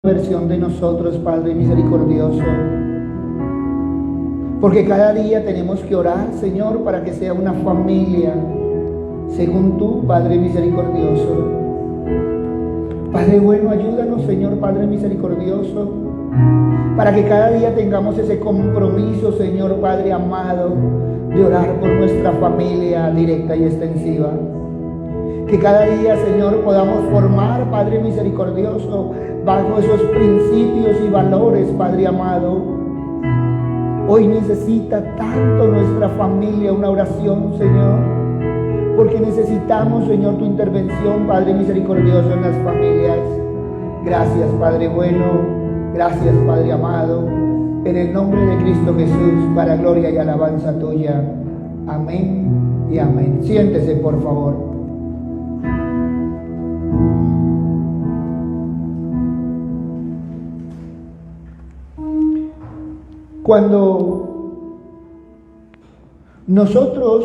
versión de nosotros, Padre misericordioso, porque cada día tenemos que orar, Señor, para que sea una familia según tú, Padre misericordioso. Padre bueno, ayúdanos, Señor, Padre misericordioso, para que cada día tengamos ese compromiso, Señor, Padre amado, de orar por nuestra familia directa y extensiva. Que cada día, Señor, podamos formar, Padre misericordioso, bajo esos principios y valores, Padre amado. Hoy necesita tanto nuestra familia una oración, Señor, porque necesitamos, Señor, tu intervención, Padre misericordioso, en las familias. Gracias, Padre bueno, gracias, Padre amado, en el nombre de Cristo Jesús, para gloria y alabanza tuya. Amén y amén. Siéntese, por favor. Cuando nosotros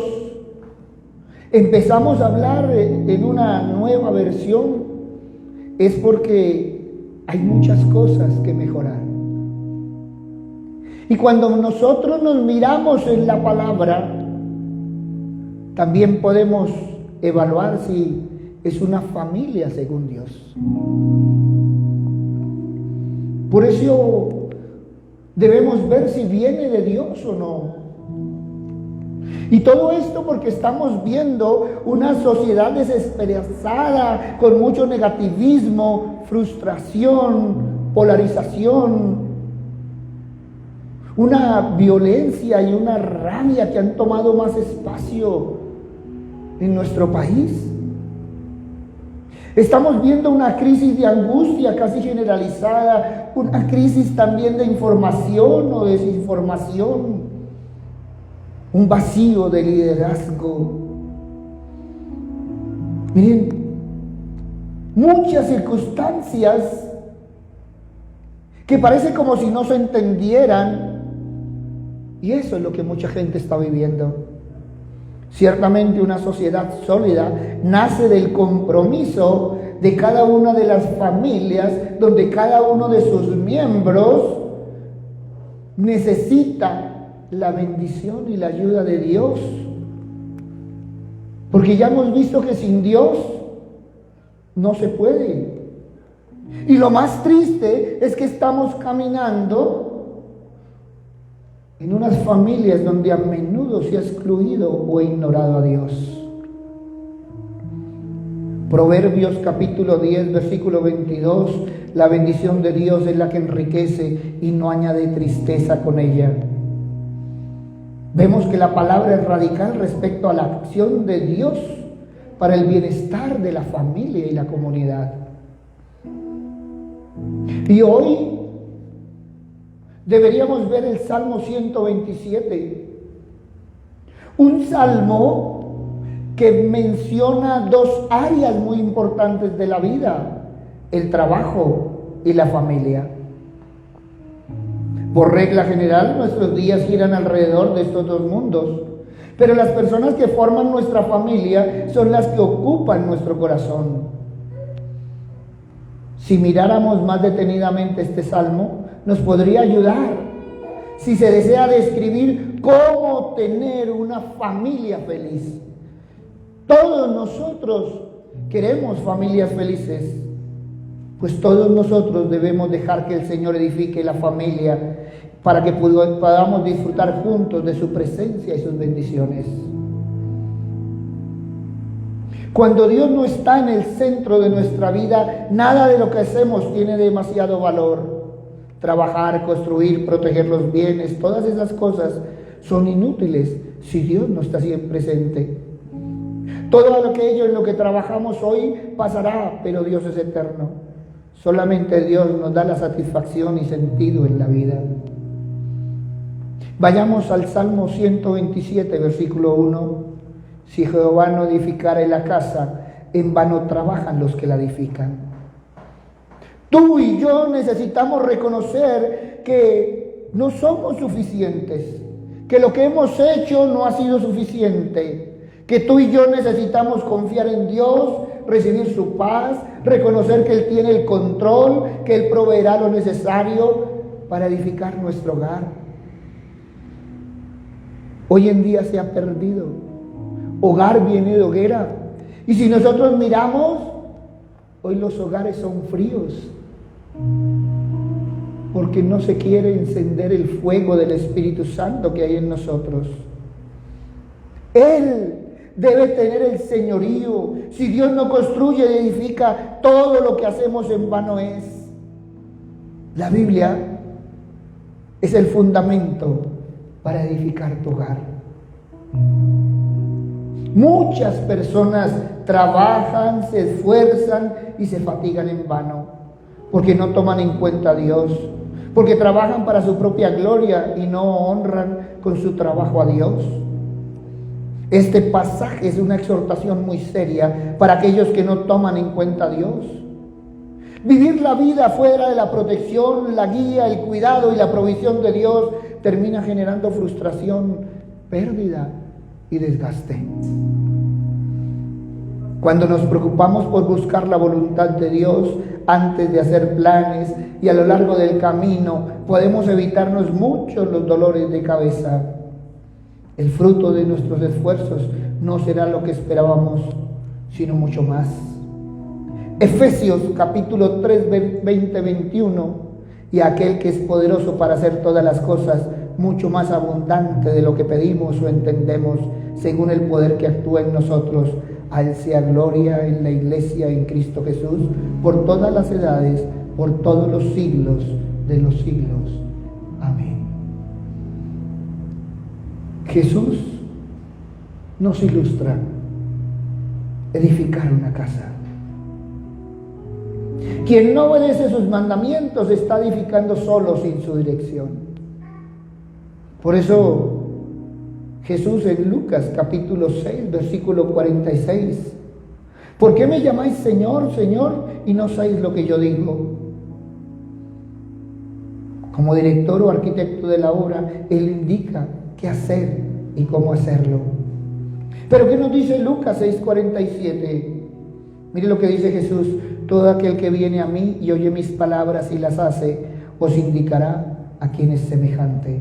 empezamos a hablar en una nueva versión, es porque hay muchas cosas que mejorar. Y cuando nosotros nos miramos en la palabra, también podemos evaluar si es una familia según Dios. Por eso debemos ver si viene de Dios o no. Y todo esto porque estamos viendo una sociedad desesperanzada, con mucho negativismo, frustración, polarización, una violencia y una rabia que han tomado más espacio en nuestro país. Estamos viendo una crisis de angustia casi generalizada, una crisis también de información o desinformación, un vacío de liderazgo. Miren, muchas circunstancias que parece como si no se entendieran, y eso es lo que mucha gente está viviendo. Ciertamente una sociedad sólida nace del compromiso de cada una de las familias, donde cada uno de sus miembros necesita la bendición y la ayuda de Dios. Porque ya hemos visto que sin Dios no se puede. Y lo más triste es que estamos caminando en unas familias donde a menudo se ha excluido o ignorado a Dios. Proverbios capítulo 10, versículo 22, la bendición de Dios es la que enriquece y no añade tristeza con ella. Vemos que la palabra es radical respecto a la acción de Dios para el bienestar de la familia y la comunidad. Y hoy deberíamos ver el Salmo 127, un salmo que menciona dos áreas muy importantes de la vida: el trabajo y la familia. Por regla general, nuestros días giran alrededor de estos dos mundos, pero las personas que forman nuestra familia son las que ocupan nuestro corazón. Si miráramos más detenidamente este salmo, nos podría ayudar si se desea describir cómo tener una familia feliz. Todos nosotros queremos familias felices, pues todos nosotros debemos dejar que el Señor edifique la familia para que podamos disfrutar juntos de su presencia y sus bendiciones. Cuando Dios no está en el centro de nuestra vida, nada de lo que hacemos tiene demasiado valor. Trabajar, construir, proteger los bienes, todas esas cosas son inútiles si Dios no está siempre presente. Todo aquello en lo que trabajamos hoy pasará, pero Dios es eterno. Solamente Dios nos da la satisfacción y sentido en la vida. Vayamos al Salmo 127, versículo 1. Si Jehová no edificare la casa, en vano trabajan los que la edifican. Tú y yo necesitamos reconocer que no somos suficientes, que lo que hemos hecho no ha sido suficiente, que tú y yo necesitamos confiar en Dios recibir su paz, reconocer que Él tiene el control, que Él proveerá lo necesario para edificar nuestro hogar. Hoy en día se ha perdido. Hogar viene de hoguera. Y si nosotros miramos, hoy los hogares son fríos, porque no se quiere encender el fuego del Espíritu Santo que hay en nosotros. Él debe tener el señorío. Si Dios no construye y edifica, todo lo que hacemos en vano es. La Biblia es el fundamento para edificar tu hogar. Muchas personas trabajan, se esfuerzan y se fatigan en vano, porque no toman en cuenta a Dios, porque trabajan para su propia gloria y no honran con su trabajo a Dios. Este pasaje es una exhortación muy seria para aquellos que no toman en cuenta a Dios. Vivir la vida fuera de la protección, la guía, el cuidado y la provisión de Dios termina generando frustración, pérdida y desgaste. Cuando nos preocupamos por buscar la voluntad de Dios antes de hacer planes y a lo largo del camino, podemos evitarnos muchos los dolores de cabeza. El fruto de nuestros esfuerzos no será lo que esperábamos, sino mucho más. Efesios capítulo 3, 20, 21, y aquel que es poderoso para hacer todas las cosas mucho más abundante de lo que pedimos o entendemos, según el poder que actúa en nosotros. A Él sea gloria en la iglesia, en Cristo Jesús, por todas las edades, por todos los siglos de los siglos. Amén. Jesús nos ilustra edificar una casa. Quien no obedece sus mandamientos está edificando solo sin su dirección. Por eso Jesús en Lucas capítulo 6, versículo 46. ¿Por qué me llamáis Señor, Señor, y no sabéis lo que yo digo? Como director o arquitecto de la obra, Él indica qué hacer y cómo hacerlo. Pero ¿qué nos dice Lucas 6:47? Mire lo que dice Jesús: todo aquel que viene a mí y oye mis palabras y las hace, os indicará a quién es semejante.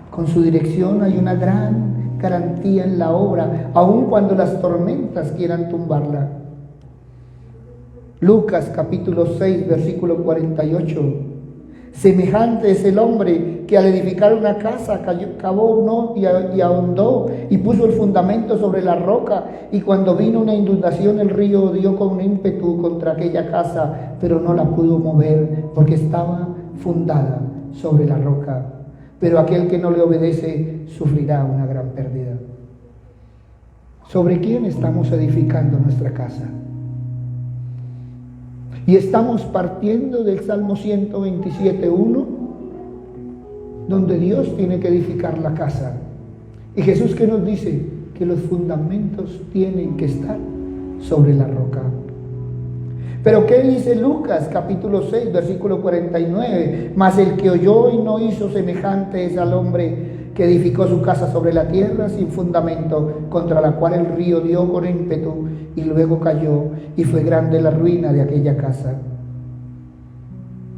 Con su dirección hay una gran garantía en la obra, aun cuando las tormentas quieran tumbarla. Lucas capítulo 6, versículo 48. Semejante es el hombre que al edificar una casa cavó y ahondó y puso el fundamento sobre la roca, y cuando vino una inundación el río dio con ímpetu contra aquella casa, pero no la pudo mover porque estaba fundada sobre la roca. Pero aquel que no le obedece sufrirá una gran pérdida. ¿Sobre quién estamos edificando nuestra casa? Y estamos partiendo del Salmo 127:1, donde Dios tiene que edificar la casa. Y Jesús, ¿qué nos dice? Que los fundamentos tienen que estar sobre la roca. Pero ¿qué dice Lucas capítulo 6, versículo 49? Mas el que oyó y no hizo, semejante es al hombre que edificó su casa sobre la tierra sin fundamento, contra la cual el río dio con ímpetu y luego cayó, y fue grande la ruina de aquella casa.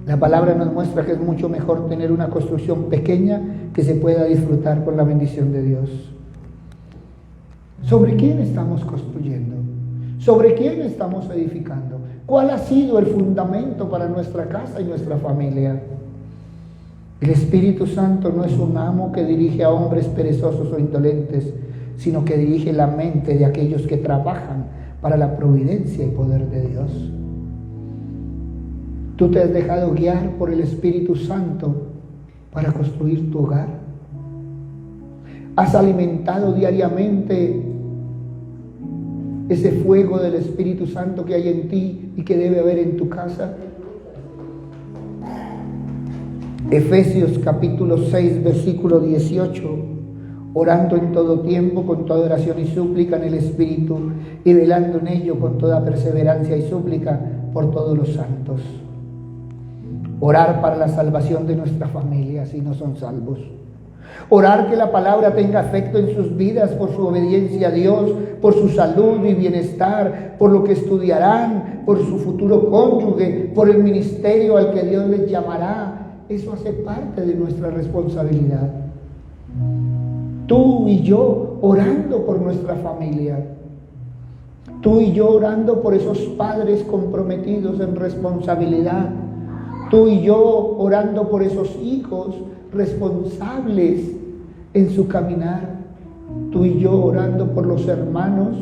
La palabra nos muestra que es mucho mejor tener una construcción pequeña que se pueda disfrutar con la bendición de Dios. ¿Sobre quién estamos construyendo? ¿Sobre quién estamos edificando? ¿Cuál ha sido el fundamento para nuestra casa y nuestra familia? El Espíritu Santo no es un amo que dirige a hombres perezosos o indolentes, sino que dirige la mente de aquellos que trabajan para la providencia y poder de Dios. ¿Tú te has dejado guiar por el Espíritu Santo para construir tu hogar? ¿Has alimentado diariamente ese fuego del Espíritu Santo que hay en ti y que debe haber en tu casa? Efesios capítulo 6, versículo 18. Orando en todo tiempo, con toda oración y súplica en el Espíritu, y velando en ello con toda perseverancia y súplica por todos los santos. Orar para la salvación de nuestra familia si no son salvos. Orar que la palabra tenga efecto en sus vidas por su obediencia a Dios, por su salud y bienestar, por lo que estudiarán, por su futuro cónyuge, por el ministerio al que Dios les llamará. Eso hace parte de nuestra responsabilidad. Tú y yo orando por nuestra familia. Tú y yo orando por esos padres comprometidos en responsabilidad. Tú y yo orando por esos hijos responsables en su caminar. Tú y yo orando por los hermanos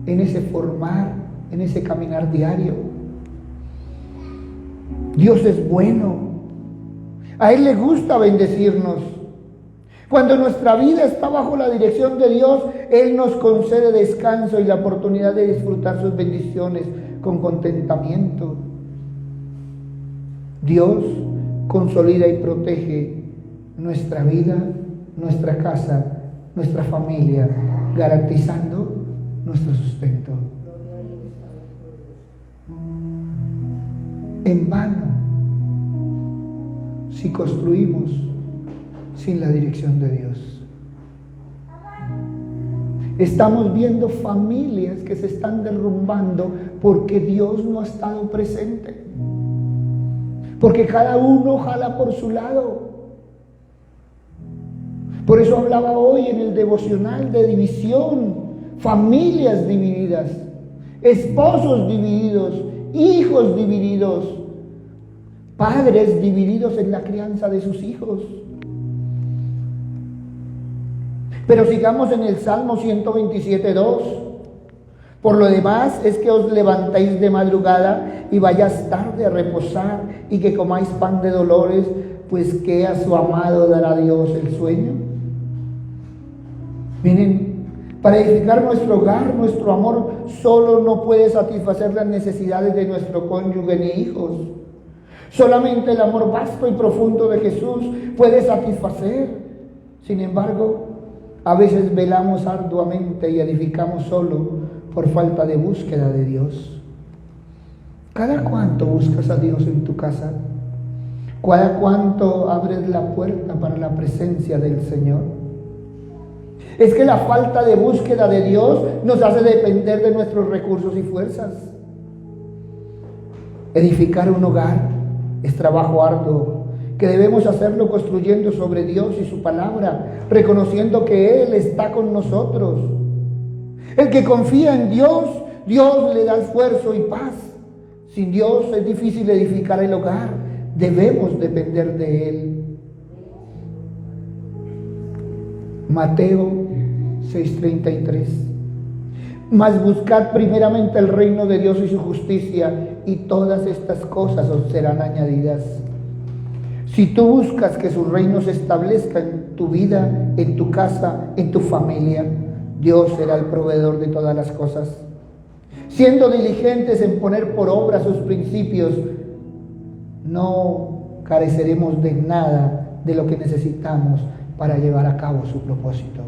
en ese formar, en ese caminar diario. Dios es bueno. A Él le gusta bendecirnos. Cuando nuestra vida está bajo la dirección de Dios, Él nos concede descanso y la oportunidad de disfrutar sus bendiciones con contentamiento. Dios consolida y protege nuestra vida, nuestra casa, nuestra familia, garantizando nuestro sustento. En vano si construimos sin la dirección de Dios. Estamos viendo familias que se están derrumbando porque Dios no ha estado presente. Porque cada uno jala por su lado. Por eso hablaba hoy en el devocional de división, familias divididas, esposos divididos, hijos divididos, padres divididos en la crianza de sus hijos. Pero sigamos en el Salmo 127:2. Por lo demás es que os levantéis de madrugada y vayáis tarde a reposar y que comáis pan de dolores, pues que a su amado dará Dios el sueño. Miren, para edificar nuestro hogar, nuestro amor solo no puede satisfacer las necesidades de nuestro cónyuge ni hijos. Solamente el amor vasto y profundo de Jesús puede satisfacer. Sin embargo, a veces velamos arduamente y edificamos solo por falta de búsqueda de Dios. ¿Cada cuánto buscas a Dios en tu casa? ¿Cada cuánto abres la puerta para la presencia del Señor? Es que la falta de búsqueda de Dios nos hace depender de nuestros recursos y fuerzas. Edificar un hogar es trabajo arduo, que debemos hacerlo construyendo sobre Dios y su palabra, reconociendo que Él está con nosotros. El que confía en Dios, Dios le da esfuerzo y paz. Sin Dios es difícil edificar el hogar, debemos depender de Él. Mateo 6:33. Mas buscad primeramente el reino de Dios y su justicia, y todas estas cosas os serán añadidas. Si tú buscas que su reino se establezca en tu vida, en tu casa, en tu familia, Dios será el proveedor de todas las cosas. Siendo diligentes en poner por obra sus principios, no careceremos de nada de lo que necesitamos para llevar a cabo su propósito.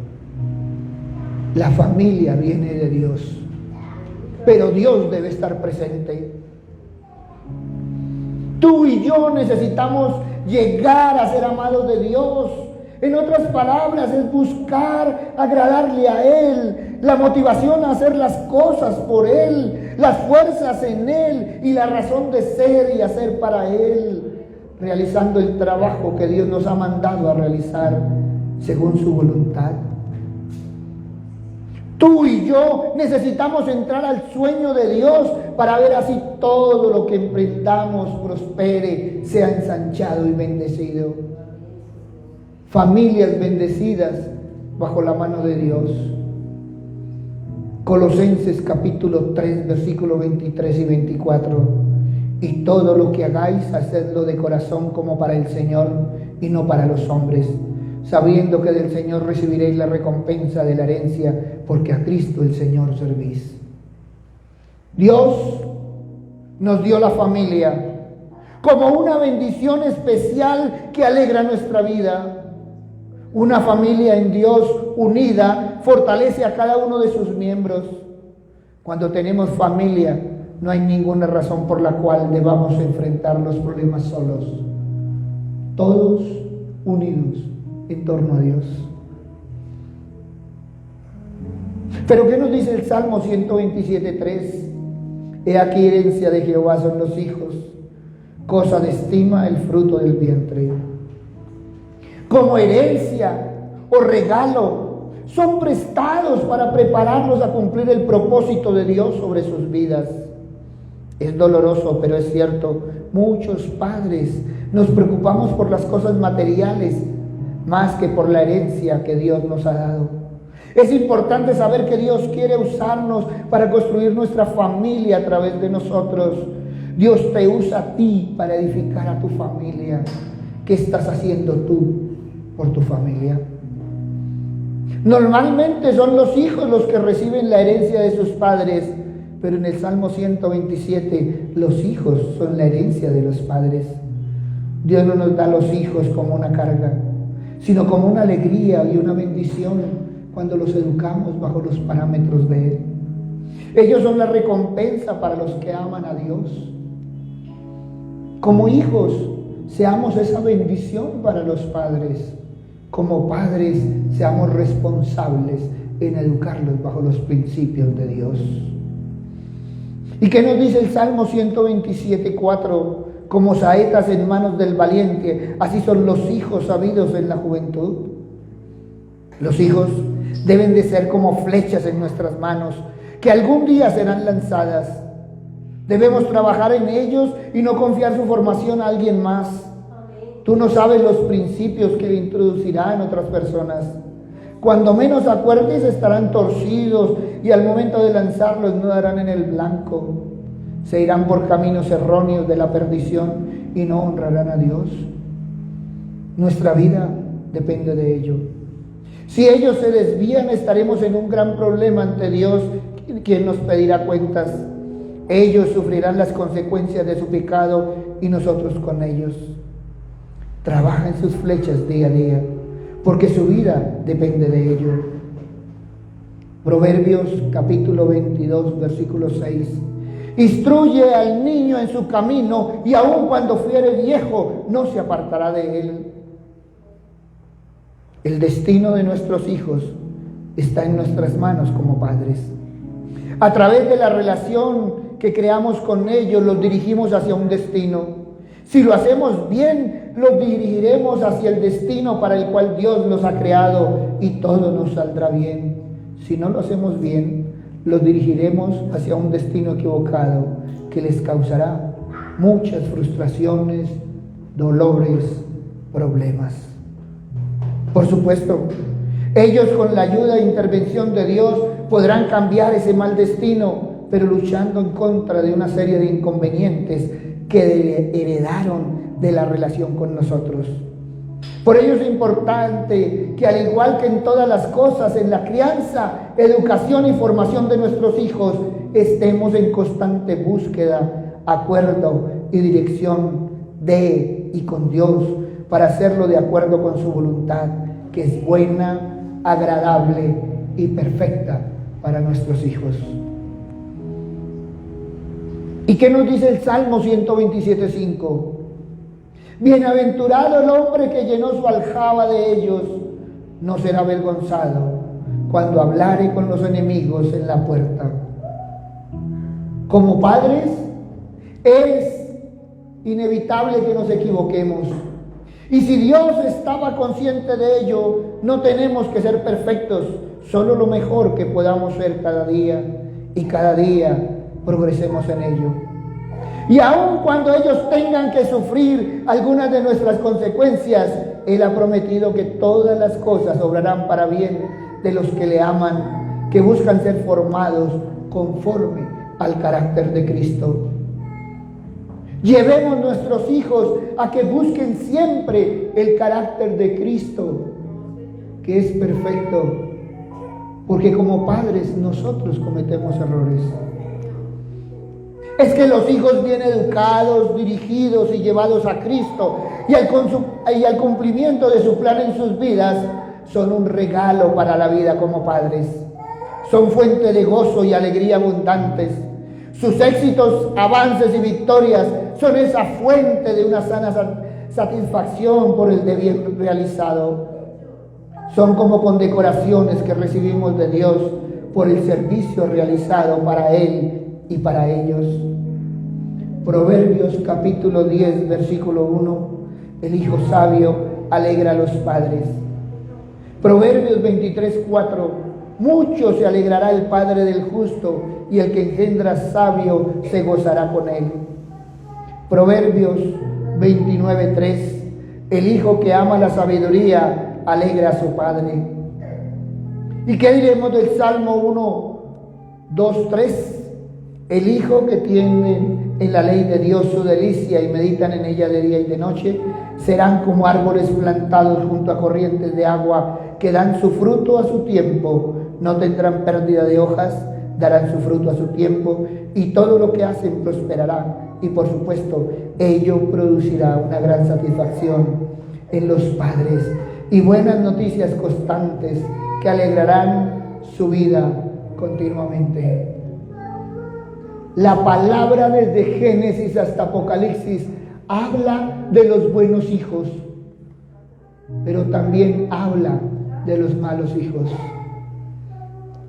La familia viene de Dios, pero Dios debe estar presente. Tú y yo necesitamos llegar a ser amados de Dios. En otras palabras, es buscar agradarle a Él, la motivación a hacer las cosas por Él, las fuerzas en Él y la razón de ser y hacer para Él, realizando el trabajo que Dios nos ha mandado a realizar según su voluntad. Tú y yo necesitamos entrar al sueño de Dios para ver así todo lo que emprendamos prospere, sea ensanchado y bendecido. Familias bendecidas bajo la mano de Dios. Colosenses capítulo 3, versículos 23 y 24. Y todo lo que hagáis, hacedlo de corazón como para el Señor y no para los hombres, sabiendo que del Señor recibiréis la recompensa de la herencia, porque a Cristo el Señor servís. Dios nos dio la familia como una bendición especial que alegra nuestra vida. Una familia en Dios unida fortalece a cada uno de sus miembros. Cuando tenemos familia, no hay ninguna razón por la cual debamos enfrentar los problemas solos. Todos unidos en torno a Dios. Pero ¿qué nos dice el Salmo 127:3? He aquí herencia de Jehová son los hijos, cosa de estima el fruto del vientre. Como herencia o regalo, son prestados para prepararlos a cumplir el propósito de Dios sobre sus vidas. Es doloroso, pero es cierto, muchos padres nos preocupamos por las cosas materiales más que por la herencia que Dios nos ha dado. Es importante saber que Dios quiere usarnos para construir nuestra familia a través de nosotros. Dios te usa a ti para edificar a tu familia. ¿Qué estás haciendo tú por tu familia? Normalmente son los hijos los que reciben la herencia de sus padres, pero en el Salmo 127 los hijos son la herencia de los padres. Dios no nos da a los hijos como una carga, sino como una alegría y una bendición cuando los educamos bajo los parámetros de Él. Ellos son la recompensa para los que aman a Dios. Como hijos, seamos esa bendición para los padres. Como padres, seamos responsables en educarlos bajo los principios de Dios. ¿Y qué nos dice el Salmo 127:4? Como saetas en manos del valiente, así son los hijos sabidos en la juventud. Los hijos deben de ser como flechas en nuestras manos, que algún día serán lanzadas. Debemos trabajar en ellos y no confiar su formación a alguien más. Tú no sabes los principios que introducirá en otras personas. Cuando menos acuerdes estarán torcidos y al momento de lanzarlos no darán en el blanco. Se irán por caminos erróneos de la perdición y no honrarán a Dios. Nuestra vida depende de ello. Si ellos se desvían, estaremos en un gran problema ante Dios, quien nos pedirá cuentas. Ellos sufrirán las consecuencias de su pecado y nosotros con ellos. Trabaja en sus flechas día a día, porque su vida depende de ello. Proverbios capítulo 22, versículo 6. Instruye al niño en su camino y aun cuando fuere viejo no se apartará de él. El destino de nuestros hijos está en nuestras manos como padres. A través de la relación que creamos con ellos, los dirigimos hacia un destino. Si lo hacemos bien, los dirigiremos hacia el destino para el cual Dios los ha creado y todo nos saldrá bien. Si no lo hacemos bien, los dirigiremos hacia un destino equivocado que les causará muchas frustraciones, dolores, problemas. Por supuesto, ellos con la ayuda e intervención de Dios podrán cambiar ese mal destino, pero luchando en contra de una serie de inconvenientes que heredaron de la relación con nosotros. Por ello es importante que, al igual que en todas las cosas, en la crianza, educación y formación de nuestros hijos, estemos en constante búsqueda, acuerdo y dirección de y con Dios para hacerlo de acuerdo con su voluntad, que es buena, agradable y perfecta para nuestros hijos. ¿Y qué nos dice el Salmo 127:5? Bienaventurado el hombre que llenó su aljaba de ellos, no será avergonzado cuando hablare con los enemigos en la puerta. Como padres, es inevitable que nos equivoquemos. Y si Dios estaba consciente de ello, no tenemos que ser perfectos, solo lo mejor que podamos ser cada día, y cada día progresemos en ello. Y aun cuando ellos tengan que sufrir algunas de nuestras consecuencias, Él ha prometido que todas las cosas obrarán para bien de los que le aman, que buscan ser formados conforme al carácter de Cristo. Llevemos nuestros hijos a que busquen siempre el carácter de Cristo, que es perfecto, porque como padres nosotros cometemos errores. Es que los hijos bien educados, dirigidos y llevados a Cristo y al cumplimiento de su plan en sus vidas son un regalo para la vida como padres. Son fuente de gozo y alegría abundantes. Sus éxitos, avances y victorias son esa fuente de una sana satisfacción por el deber realizado. Son como condecoraciones que recibimos de Dios por el servicio realizado para Él y para ellos. Proverbios capítulo 10, versículo 1. El hijo sabio alegra a los padres. Proverbios 23, 4. Mucho se alegrará el padre del justo, y el que engendra sabio se gozará con él. Proverbios 29, 3. El hijo que ama la sabiduría alegra a su padre. ¿Y qué diremos del Salmo 1, 2, 3? El hijo que tiene en la ley de Dios su delicia y meditan en ella de día y de noche, serán como árboles plantados junto a corrientes de agua, que dan su fruto a su tiempo, no tendrán pérdida de hojas, darán su fruto a su tiempo, y todo lo que hacen prosperará. Y por supuesto, ello producirá una gran satisfacción en los padres y buenas noticias constantes que alegrarán su vida continuamente. La palabra desde Génesis hasta Apocalipsis habla de los buenos hijos, pero también habla de los malos hijos.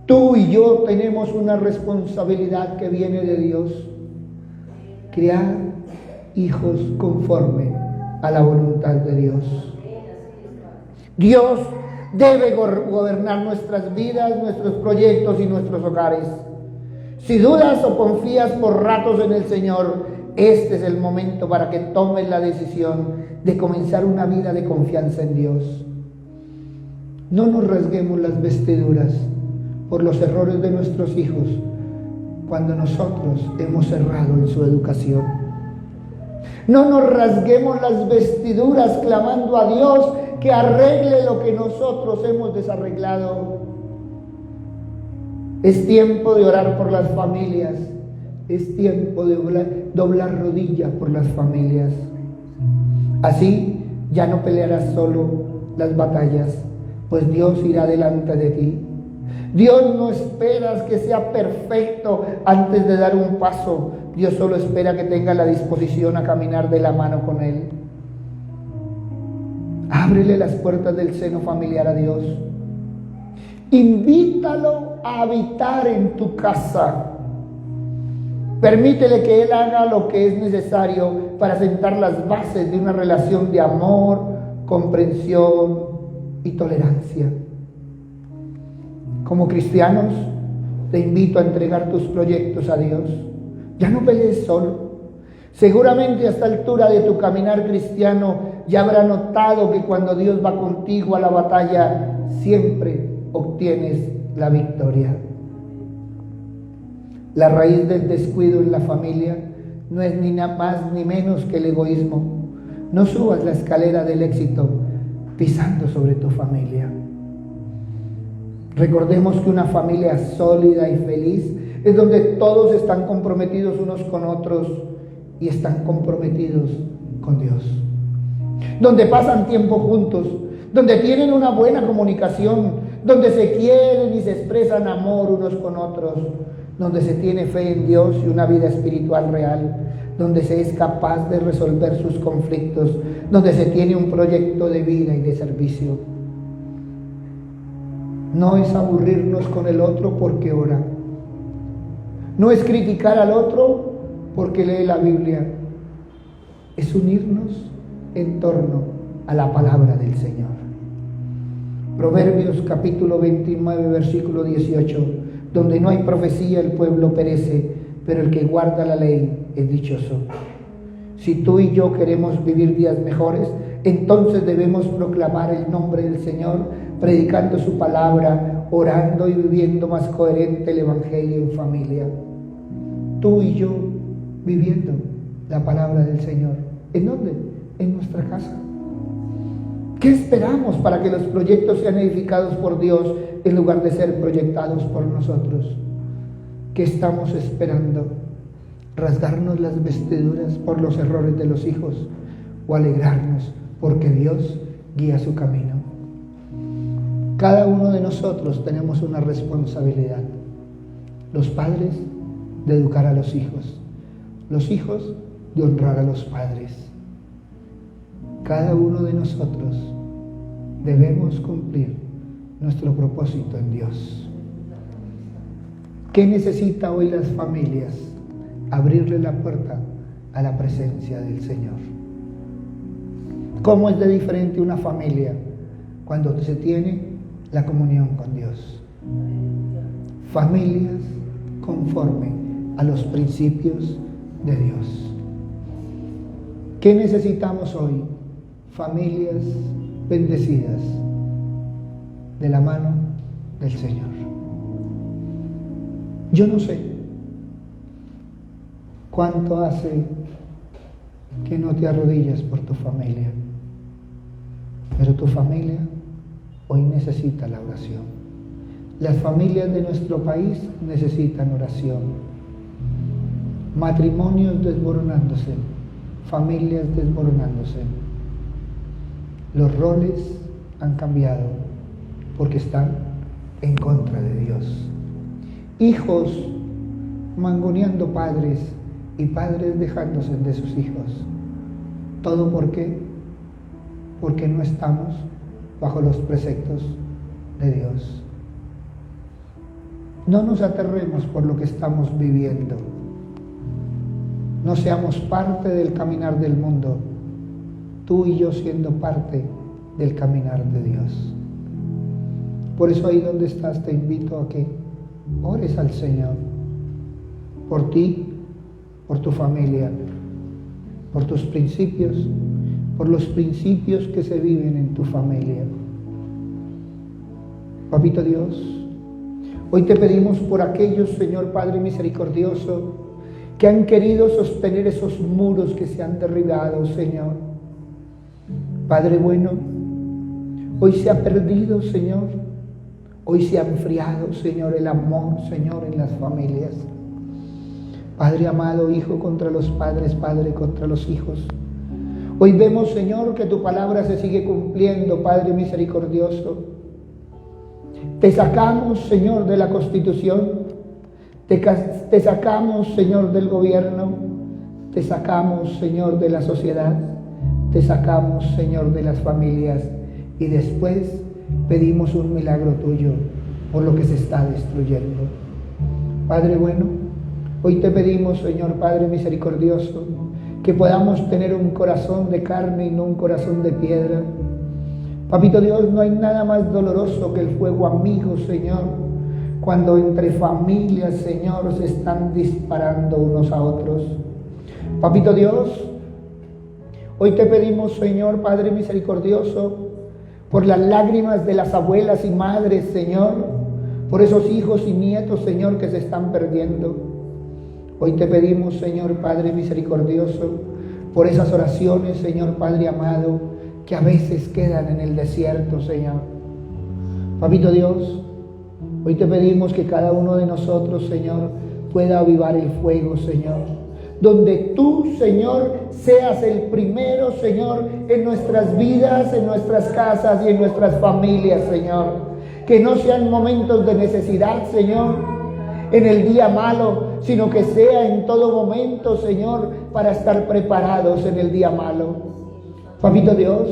Tú y yo tenemos una responsabilidad que viene de Dios: criar hijos conforme a la voluntad de Dios. Dios debe gobernar nuestras vidas, nuestros proyectos y nuestros hogares. Si dudas o confías por ratos en el Señor, este es el momento para que tomes la decisión de comenzar una vida de confianza en Dios. No nos rasguemos las vestiduras por los errores de nuestros hijos cuando nosotros hemos errado en su educación. No nos rasguemos las vestiduras clamando a Dios que arregle lo que nosotros hemos desarreglado. Es tiempo de orar por las familias. Es tiempo de doblar rodillas por las familias. Así ya no pelearás solo las batallas, pues Dios irá delante de ti. Dios no espera que sea perfecto antes de dar un paso. Dios solo espera que tenga la disposición a caminar de la mano con Él. Ábrele las puertas del seno familiar a Dios. Invítalo a habitar en tu casa. Permítele que Él haga lo que es necesario para sentar las bases de una relación de amor, comprensión y tolerancia. Como cristianos, te invito a entregar tus proyectos a Dios. Ya no pelees solo. Seguramente a esta altura de tu caminar cristiano ya habrá notado que cuando Dios va contigo a la batalla, siempre obtienes la victoria. La raíz del descuido en la familia no es ni más ni menos que el egoísmo. No subas la escalera del éxito pisando sobre tu familia. Recordemos que una familia sólida y feliz es donde todos están comprometidos unos con otros y están comprometidos con Dios. Donde pasan tiempo juntos, donde tienen una buena comunicación, donde se quieren y se expresan amor unos con otros, donde se tiene fe en Dios y una vida espiritual real, donde se es capaz de resolver sus conflictos, donde se tiene un proyecto de vida y de servicio. No es aburrirnos con el otro porque ora. No es criticar al otro porque lee la Biblia. Es unirnos en torno a la palabra del Señor. Proverbios capítulo 29, versículo 18. Donde no hay profecía el pueblo perece, pero el que guarda la ley es dichoso. Si tú y yo queremos vivir días mejores, entonces debemos proclamar el nombre del Señor, predicando su palabra, orando y viviendo más coherente el Evangelio en familia. Tú y yo viviendo la palabra del Señor. ¿En dónde? En nuestra casa. ¿Qué esperamos para que los proyectos sean edificados por Dios en lugar de ser proyectados por nosotros? ¿Qué estamos esperando? ¿Rasgarnos las vestiduras por los errores de los hijos o alegrarnos porque Dios guía su camino? Cada uno de nosotros tenemos una responsabilidad. Los padres de educar a los hijos de honrar a los padres. Cada uno de nosotros debemos cumplir nuestro propósito en Dios. ¿Qué necesita hoy las familias? Abrirle la puerta a la presencia del Señor. ¿Cómo es de diferente una familia cuando se tiene la comunión con Dios? Familias conforme a los principios de Dios. ¿Qué necesitamos hoy? Familias bendecidas de la mano del Señor. Yo no sé cuánto hace que no te arrodillas por tu familia, pero tu familia hoy necesita la oración. Las familias de nuestro país necesitan oración. Matrimonios desmoronándose, familias desmoronándose. Los roles han cambiado porque están en contra de Dios. Hijos mangoneando padres y padres dejándose de sus hijos. ¿Todo por qué? Porque no estamos bajo los preceptos de Dios. No nos aterremos por lo que estamos viviendo. No seamos parte del caminar del mundo, tú y yo siendo parte del caminar de Dios. Por eso ahí donde estás te invito a que ores al Señor por ti, por tu familia, por tus principios, por los principios que se viven en tu familia. Papito Dios, hoy te pedimos por aquellos, Señor Padre misericordioso, que han querido sostener esos muros que se han derribado, Señor. Padre bueno, hoy se ha perdido, Señor. Hoy se ha enfriado, Señor, el amor, Señor, en las familias. Padre amado, hijo contra los padres, padre contra los hijos. Hoy vemos, Señor, que tu palabra se sigue cumpliendo, Padre misericordioso. Te sacamos, Señor, de la Constitución. Te sacamos, Señor, del gobierno. Te sacamos, Señor, de la sociedad. Te sacamos, Señor, de las familias. Y después pedimos un milagro tuyo por lo que se está destruyendo. Padre bueno, hoy te pedimos, Señor Padre misericordioso, que podamos tener un corazón de carne y no un corazón de piedra. Papito Dios, no hay nada más doloroso que el fuego amigo, Señor, cuando entre familias, Señor, se están disparando unos a otros. Papito Dios, hoy te pedimos, Señor Padre misericordioso, por las lágrimas de las abuelas y madres, Señor, por esos hijos y nietos, Señor, que se están perdiendo. Hoy te pedimos, Señor Padre misericordioso, por esas oraciones, Señor Padre amado, que a veces quedan en el desierto, Señor. Papito Dios, hoy te pedimos que cada uno de nosotros, Señor, pueda avivar el fuego, Señor. Donde tú, Señor, seas el primero, Señor, en nuestras vidas, en nuestras casas y en nuestras familias, Señor. Que no sean momentos de necesidad, Señor, en el día malo, sino que sea en todo momento, Señor, para estar preparados en el día malo. Papito Dios,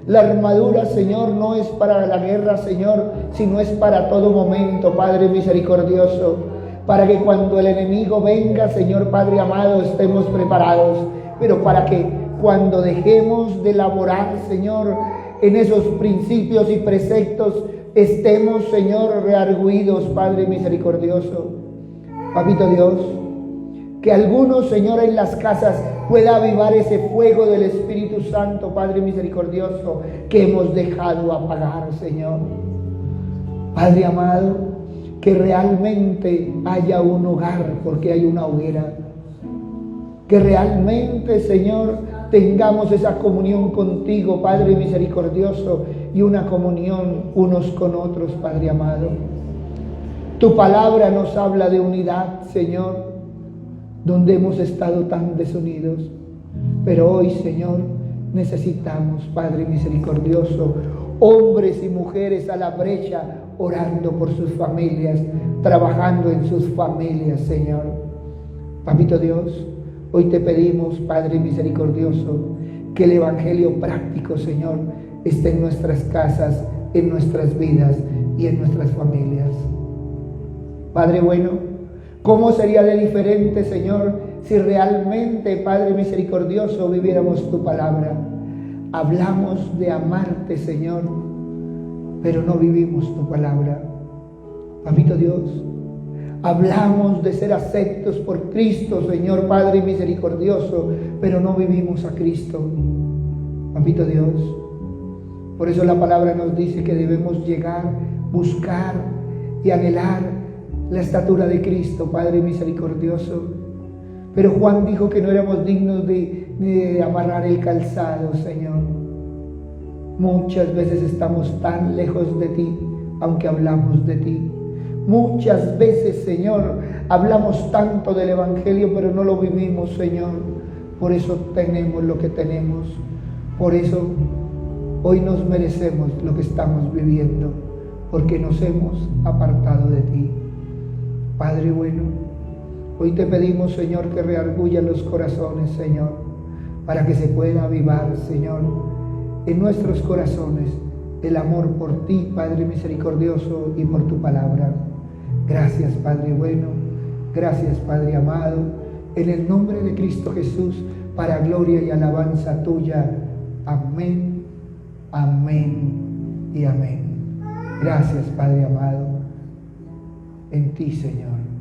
la armadura, Señor, no es para la guerra, Señor, sino es para todo momento, Padre misericordioso. Para que cuando el enemigo venga, Señor Padre amado, estemos preparados. Pero para que cuando dejemos de laborar, Señor, en esos principios y preceptos, estemos, Señor, reargüidos, Padre misericordioso. Papito Dios, que algunos, Señor, en las casas pueda avivar ese fuego del Espíritu Santo, Padre misericordioso, que hemos dejado apagar, Señor. Padre amado, que realmente haya un hogar porque hay una hoguera. Que realmente, Señor, tengamos esa comunión contigo, Padre misericordioso, y una comunión unos con otros, Padre amado. Tu palabra nos habla de unidad, Señor, donde hemos estado tan desunidos. Pero hoy, Señor, necesitamos, Padre misericordioso, hombres y mujeres a la brecha, orando por sus familias, trabajando en sus familias, Señor. Papito Dios, hoy te pedimos, Padre misericordioso, que el evangelio práctico, Señor, esté en nuestras casas, en nuestras vidas y en nuestras familias. Padre bueno, ¿cómo sería de diferente, Señor, si realmente, Padre misericordioso, viviéramos tu palabra? Hablamos de amarte, Señor, pero no vivimos tu palabra. Papito Dios, hablamos de ser aceptos por Cristo, Señor Padre misericordioso, pero no vivimos a Cristo. Papito Dios, por eso la palabra nos dice que debemos llegar, buscar y anhelar la estatura de Cristo, Padre misericordioso. Pero Juan dijo que no éramos dignos de amarrar el calzado, Señor. Muchas veces estamos tan lejos de ti, aunque hablamos de ti. Muchas veces, Señor, hablamos tanto del Evangelio, pero no lo vivimos, Señor. Por eso tenemos lo que tenemos. Por eso hoy nos merecemos lo que estamos viviendo, porque nos hemos apartado de ti. Padre bueno, hoy te pedimos, Señor, que reargulla los corazones, Señor, para que se pueda avivar, Señor, en nuestros corazones el amor por ti, Padre misericordioso, y por tu palabra. Gracias, Padre bueno, gracias, Padre amado, en el nombre de Cristo Jesús, para gloria y alabanza tuya. Amén, amén y amén. Gracias, Padre amado, en ti, Señor.